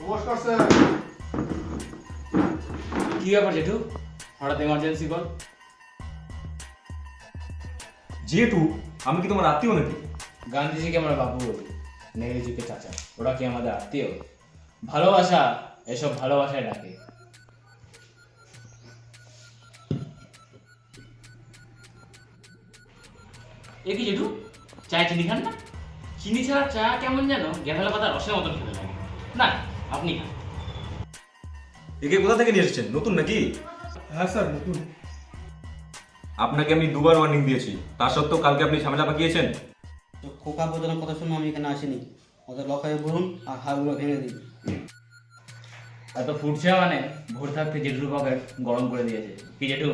নমস্কার স্যার। কি ব্যাপার জেঠু, হঠাৎ এমার্জেন্সি কল? যেহেতু আমি কি তোমার আত্মীয় নাকি? গান্ধীজিকে আমরা বাবু বলি, নেহরুজিকে চাচা। ওরা কি আমাদের আত্মীয়? ভালোবাসা, এসব ভালোবাসায় ডাকে। এ কি জেঠু, চায় চিনি খান না? চিনি ছাড়া চা কেমন যেন গেঁদালা পাতা রসের মতন খেতে লাগে। না, আপনি খান। একে কোথা থেকে নিয়ে এসেছেন? নতুন নাকি? হ্যাঁ স্যার, নতুন। আপনাকে আমি দুবার ওয়ার্নিং দিয়েছি, তা সত্ত্বেও কালকে আপনি ঝামেলা পাকিয়েছেন। তো খোকা বোঝানোর কথা শুনে আমি এখানে আসিনি। ওদের লকারে বলুন আর হাড়গুলো ভেঙে দিন। এত ফুটছে মানে ভোর থাকতে জেঠুর পকেট গরম করে দিয়েছে। কি জেঠু?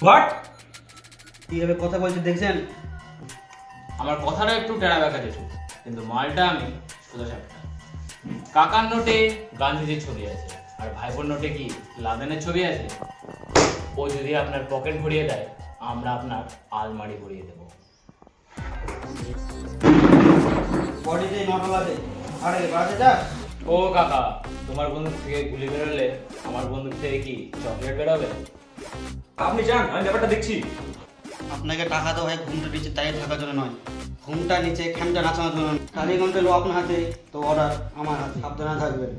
হোয়াট? কীভাবে কথা বলছে দেখছেন? আমার কথাটা একটু টেরা বেঁকা জেঠু, কিন্তু মালটা আমি সোজা সাপটা। কাকার নোটে গান্ধীজির ছবি আছে, আর ভাইপোর নোটে কি লাদেনের ছবি আছে? ও যদি আপনার পকেট ভরিয়ে দেয়, আমরা আপনার আলমারি ভরিয়ে দেবো। বডিতে নটা লাগে। আরে বাড়াতে যাস? ও কাকা, তোমার বন্দুক থেকে গুলি বেরোলে আমার বন্দুক থেকে কি চকলেট বেরোবে? আপনি যান, আমি ব্যাপারটা দেখছি। আপনাকে টাকা দেওয়া হয় ঘুমটা নিচে দাঁড়িয়ে থাকার জন্য নয়, ঘুমটা নিচে খ্যামটা নাচানোর জন্য। কালীগঞ্জে লো আপনার হাতে, তো অর্ডার আমার হাতে। সাবধানে থাকবেন।